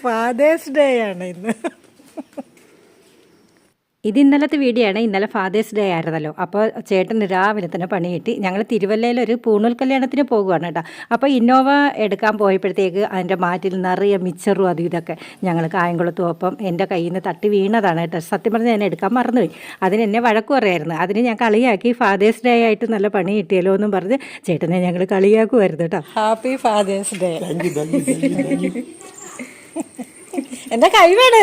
Fathers day ആണ് ഇന്ന്. ഇത് ഇന്നലത്തെ വീഡിയോ ആണ്. ഇന്നലെ ഫാദേഴ്സ് ഡേ ആയിരുന്നല്ലോ. അപ്പോൾ ചേട്ടൻ രാവിലെ തന്നെ പണി കിട്ടി. ഞങ്ങൾ തിരുവല്ലയിലൊരു പൂണൂൽ കല്യാണത്തിന് പോകുകയാണ് കേട്ടോ. അപ്പോൾ ഇന്നോവ എടുക്കാൻ പോയപ്പോഴത്തേക്ക് അതിൻ്റെ മാറ്റിൽ നിറയെ മിച്ചറും അതും ഇതൊക്കെ ഞങ്ങൾ കായംകുളത്തും ഒപ്പം എൻ്റെ കയ്യിൽ നിന്ന് തട്ടി വീണതാണ് കേട്ടോ. സത്യം പറഞ്ഞാൽ ഞാൻ എടുക്കാൻ മറന്നുപോയി. അതിന് എന്നെ വഴക്ക് പറയായിരുന്നു. അതിന് ഞാൻ കളിയാക്കി ഫാദേഴ്സ് ഡേ ആയിട്ട് നല്ല പണി കിട്ടിയല്ലോ എന്നും പറഞ്ഞ് ചേട്ടനെ ഞങ്ങൾ കളിയാക്കുമായിരുന്നു കേട്ടോ. Happy father's day. എൻ്റെ കൈവേട്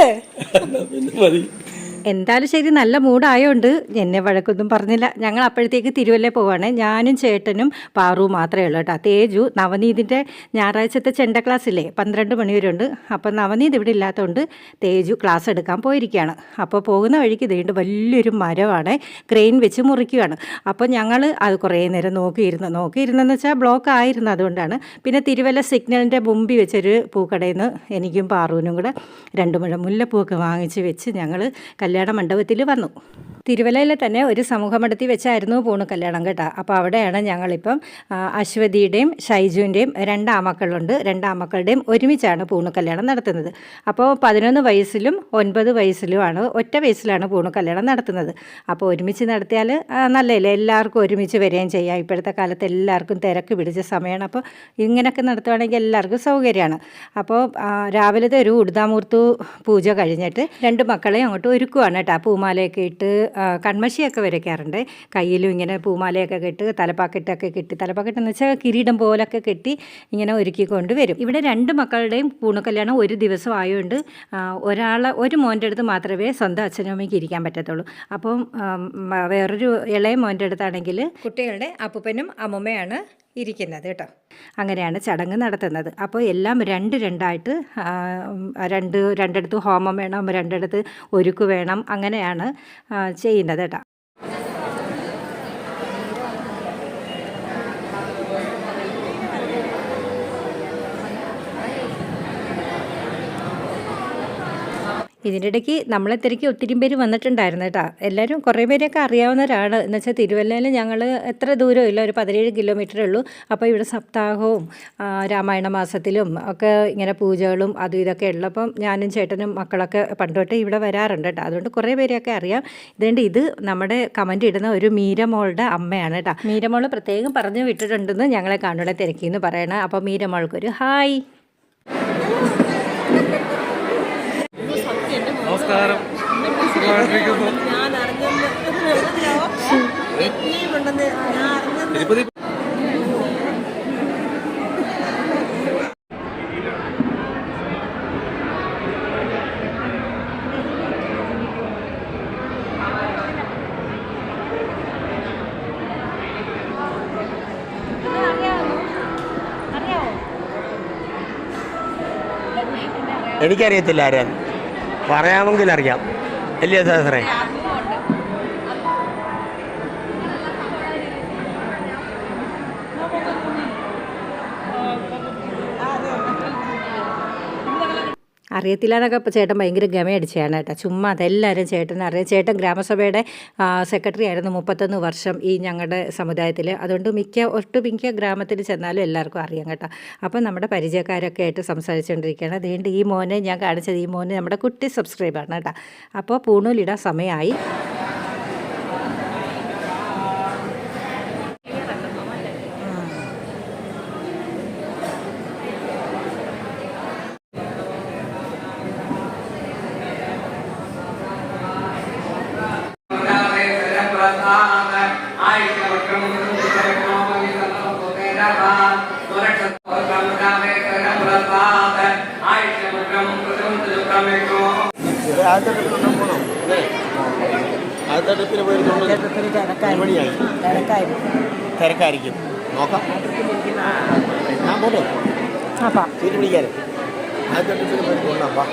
എന്തായാലും ശരി, നല്ല മൂഡായോണ്ട് എന്നെ വഴക്കൊന്നും പറഞ്ഞില്ല. ഞങ്ങൾ അപ്പോഴത്തേക്ക് തിരുവല്ല പോവാണ്. ഞാനും ചേട്ടനും പാറുവും മാത്രമേ ഉള്ളൂ കേട്ടോ. തേജു നവനീതിൻ്റെ ഞായറാഴ്ചത്തെ ചെണ്ട ക്ലാസ്സില്ലേ 12 മണി വരെ ഉണ്ട്. അപ്പോൾ നവനീത് ഇവിടെ ഇല്ലാത്തതുകൊണ്ട് തേജു ക്ലാസ് എടുക്കാൻ പോയിരിക്കുകയാണ്. അപ്പോൾ പോകുന്ന വഴിക്ക് വീണ്ടും വലിയൊരു മരമാണ്, ക്രെയിൻ വെച്ച് മുറിക്കുകയാണ്. അപ്പോൾ ഞങ്ങൾ അത് കുറേ നേരം നോക്കിയിരുന്നെന്ന് വെച്ചാൽ ബ്ലോക്ക് ആയിരുന്നു. അതുകൊണ്ടാണ്. പിന്നെ തിരുവല്ല സിഗ്നലിൻ്റെ മുമ്പിൽ വെച്ചൊരു പൂക്കടയിൽ നിന്ന് എനിക്കും പാറുവിനും കൂടെ 2 മുഴം മുല്ലപ്പൂവൊക്കെ വാങ്ങിച്ച് വെച്ച് ഞങ്ങൾ കല്യാണ മണ്ഡപത്തിൽ വന്നു. തിരുവല്ലയിൽ തന്നെ ഒരു സമൂഹമണ്ഡപത്തിൽ വെച്ചായിരുന്നു പൂണ് കല്യാണം കേട്ടോ. അപ്പോൾ അവിടെയാണ് ഞങ്ങളിപ്പം അശ്വതിയുടെയും ഷൈജുവിൻ്റെയും 2 ആമക്കളുണ്ട്. 2 ആമക്കളുടെയും ഒരുമിച്ചാണ് പൂണ് കല്യാണം നടത്തുന്നത്. അപ്പോൾ 11 വയസ്സിലും 9 വയസ്സിലുമാണ്, ഒറ്റ വയസ്സിലാണ് പൂണ് കല്യാണം നടത്തുന്നത്. അപ്പോൾ ഒരുമിച്ച് നടത്തിയാൽ നല്ലതല്ലേ, എല്ലാവർക്കും ഒരുമിച്ച് വരികയും ചെയ്യാം. ഇപ്പോഴത്തെ കാലത്ത് എല്ലാവർക്കും തിരക്ക് പിടിച്ച സമയമാണ്. അപ്പോൾ ഇങ്ങനെയൊക്കെ നടത്തുകയാണെങ്കിൽ എല്ലാവർക്കും സൗകര്യമാണ്. അപ്പോൾ രാവിലത്തെ ഒരു ഉടുതാമൂർത്തു പൂജ കഴിഞ്ഞിട്ട് 2 മക്കളെയും അങ്ങോട്ട് ഒരുക്കുവാണ് കേട്ടോ. പൂമാലയൊക്കെ ഇട്ട് കൺമഷിയൊക്കെ വരയ്ക്കാറുണ്ട്. കയ്യിലും ഇങ്ങനെ പൂമാലയൊക്കെ കെട്ട് തലപ്പാക്കെട്ടൊക്കെ കെട്ടി, തലപ്പാക്കെട്ടെന്ന് വെച്ചാൽ കിരീടം പോലൊക്കെ കെട്ടി ഇങ്ങനെ ഒരുക്കിക്കൊണ്ട് വരും. ഇവിടെ 2 മക്കളുടെയും പൂണുകല്യാണം ഒരു ദിവസം ആയതുകൊണ്ട് ഒരു മോൻ്റെ അടുത്ത് മാത്രമേ സ്വന്തം അച്ഛനും അമ്മയ്ക്ക് ഇരിക്കാൻ പറ്റത്തുള്ളൂ. അപ്പം വേറൊരു ഇളയ മോൻ്റെ അടുത്താണെങ്കിൽ കുട്ടികളുടെ അപ്പൂപ്പനും അമ്മൂമ്മയാണ് ഇരിക്കുന്നത് കേട്ടോ. അങ്ങനെയാണ് ചടങ്ങ് നടത്തുന്നത്. അപ്പോൾ എല്ലാം 2-2ആയിട്ട് 2 ഹോമം വേണം, 2 ഒരുക്ക് വേണം, അങ്ങനെയാണ് ചെയ്യുന്നത് കേട്ടോ. ഇതിൻ്റെ ഇടയ്ക്ക് നമ്മളെ തിരക്കി ഒത്തിരി പേര് വന്നിട്ടുണ്ടായിരുന്നു കേട്ടോ. എല്ലാവരും കുറേ പേരെയൊക്കെ അറിയാവുന്നവരാണ്. എന്ന് വെച്ചാൽ തിരുവല്ലയിൽ ഞങ്ങൾ എത്ര ദൂരമില്ല, ഒരു 17 കിലോമീറ്ററേ ഉള്ളൂ. അപ്പോൾ ഇവിടെ സപ്താഹവും രാമായണ മാസത്തിലും ഒക്കെ ഇങ്ങനെ പൂജകളും അതും ഇതൊക്കെ ഉള്ളപ്പം ഞാനും ചേട്ടനും മക്കളൊക്കെ പണ്ടോട്ട് ഇവിടെ വരാറുണ്ട് കേട്ടോ. അതുകൊണ്ട് കുറേ പേരെയൊക്കെ അറിയാം. ഇതുകൊണ്ട് ഇത് നമ്മുടെ കമൻറ്റ് ഇടുന്ന ഒരു മീരമോളുടെ അമ്മയാണ് കേട്ടോ. മീരമോൾ പ്രത്യേകം പറഞ്ഞു വിട്ടിട്ടുണ്ടെന്ന് ഞങ്ങളെ കാണുന്ന തിരക്കിന്ന് പറയണം. അപ്പോൾ മീരമോൾക്കൊരു ഹായ്. നമസ്കാരം. എനിക്കറിയത്തില്ല ആരാൻ, പറയാമെങ്കിൽ അറിയാം. അല്ലേ സാറേ? അറിയത്തില്ല എന്നൊക്കെ ചേട്ടൻ ഭയങ്കര ഗമയടിച്ചാണ് കേട്ടോ. ചുമ്മാ അതെല്ലാവരും ചേട്ടനെ അറിയാം. ചേട്ടൻ ഗ്രാമസഭയുടെ സെക്രട്ടറി ആയിരുന്നു 31 വർഷം ഈ ഞങ്ങളുടെ സമുദായത്തിൽ. അതുകൊണ്ട് ഒട്ടുമിക്ക ഗ്രാമത്തിൽ ചെന്നാലും എല്ലാവർക്കും അറിയാം കേട്ടോ. അപ്പോൾ നമ്മുടെ പരിചയക്കാരൊക്കെ ആയിട്ട് സംസാരിച്ചുകൊണ്ടിരിക്കുകയാണ്. അതുകൊണ്ട് ഈ മോനെ ഞാൻ കാണിച്ചത്, ഈ മോനെ നമ്മുടെ കുട്ടി സബ്സ്ക്രൈബാണ് കേട്ടോ. അപ്പോൾ പൂണൂലിടാൻ സമയമായി. തിരക്കായിരിക്കും. നോക്കാം, ഞാൻ പോട്ടെ. സീറ്റ് പിടിക്കാനും ആദ്യത്തിൽ പോയി കൊണ്ടാപ്പാ.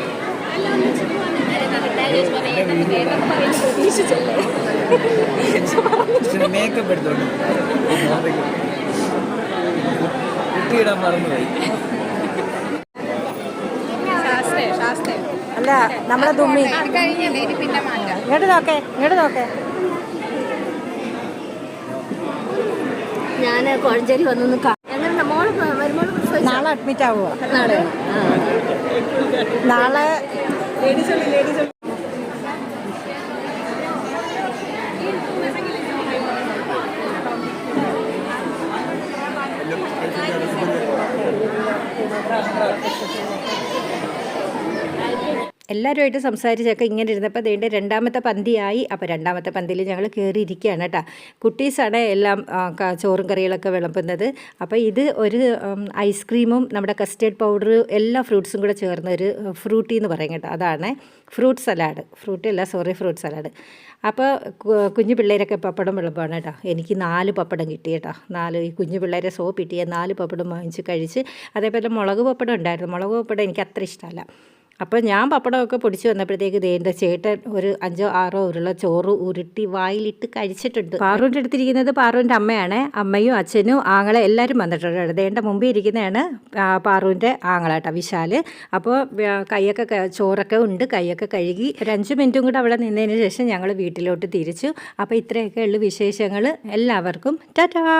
മേക്കപ്പ് എടുത്തോണ്ട് കുട്ടിയിടാൻ മറന്നുപോയി. അല്ല നമ്മളെ തുമ്മി ഇങ്ങോട്ട് നോക്കേ. ഞാൻ കോഴഞ്ചേരി വന്നൊന്ന് നാളെ നാളെ അഡ്മിറ്റ് ആവുക. നാളെ നാളെ എല്ലാവരുമായിട്ട് സംസാരിച്ചൊക്കെ ഇങ്ങനെ ഇരുന്നപ്പോൾ അതേണ്ട രണ്ടാമത്തെ പന്തിയായി. അപ്പോൾ രണ്ടാമത്തെ പന്തിയിൽ ഞങ്ങൾ കയറിയിരിക്കുകയാണ് കേട്ടോ. കുട്ടീസാണ് എല്ലാം ചോറും കറികളൊക്കെ വിളമ്പുന്നത്. അപ്പോൾ ഇത് ഒരു ഐസ്ക്രീമും നമ്മുടെ കസ്റ്റേർഡ് പൗഡർ എല്ലാ ഫ്രൂട്ട്സും കൂടെ ചേർന്ന ഒരു ഫ്രൂട്ടി എന്ന് പറയും കേട്ടോ. അതാണ് ഫ്രൂട്ട് സലാഡ്. Fruit salad. അപ്പോൾ കുഞ്ഞു പിള്ളേരൊക്കെ പപ്പടം വിളമ്പാണ് കേട്ടോ. എനിക്ക് 4 പപ്പടം കിട്ടി കേട്ടോ. 4 ഈ കുഞ്ഞു പിള്ളേരെ സോപ്പ് കിട്ടിയ 4 പപ്പടം വാങ്ങിച്ച് കഴിച്ച്. അതേപോലെ മുളക് പപ്പടം ഉണ്ടായിരുന്നു. മുളക് പപ്പടം എനിക്ക് അത്ര ഇഷ്ടമല്ല. അപ്പോൾ ഞാൻ പപ്പടമൊക്കെ പൊടിച്ച് വന്നപ്പോഴത്തേക്ക് എൻ്റെ ചേട്ടൻ ഒരു 5 6 ഉരുള ചോറ് ഉരുട്ടി വായിലിട്ട് കഴിച്ചിട്ടുണ്ട്. പാറുവിൻ്റെ അടുത്തിരിക്കുന്നത് പാറുവിൻ്റെ അമ്മയാണ്. അമ്മയും അച്ഛനും ആങ്ങളെ എല്ലാവരും വന്നിട്ടുണ്ട്. ദേണ്ട മുമ്പിൽ ഇരിക്കുന്നതാണ് പാറുവിൻ്റെ ആങ്ങളാട്ടോ വിശാൽ. അപ്പോൾ കൈയൊക്കെ ചോറൊക്കെ ഉണ്ട്. കൈയൊക്കെ കഴുകി ഒരു 5 മിനിറ്റും കൂടെ അവിടെ നിന്നതിന് ശേഷം ഞങ്ങൾ വീട്ടിലോട്ട് തിരിച്ചു. അപ്പോൾ ഇത്രയൊക്കെ ഉള്ളു വിശേഷങ്ങൾ. എല്ലാവർക്കും ടാറ്റാ.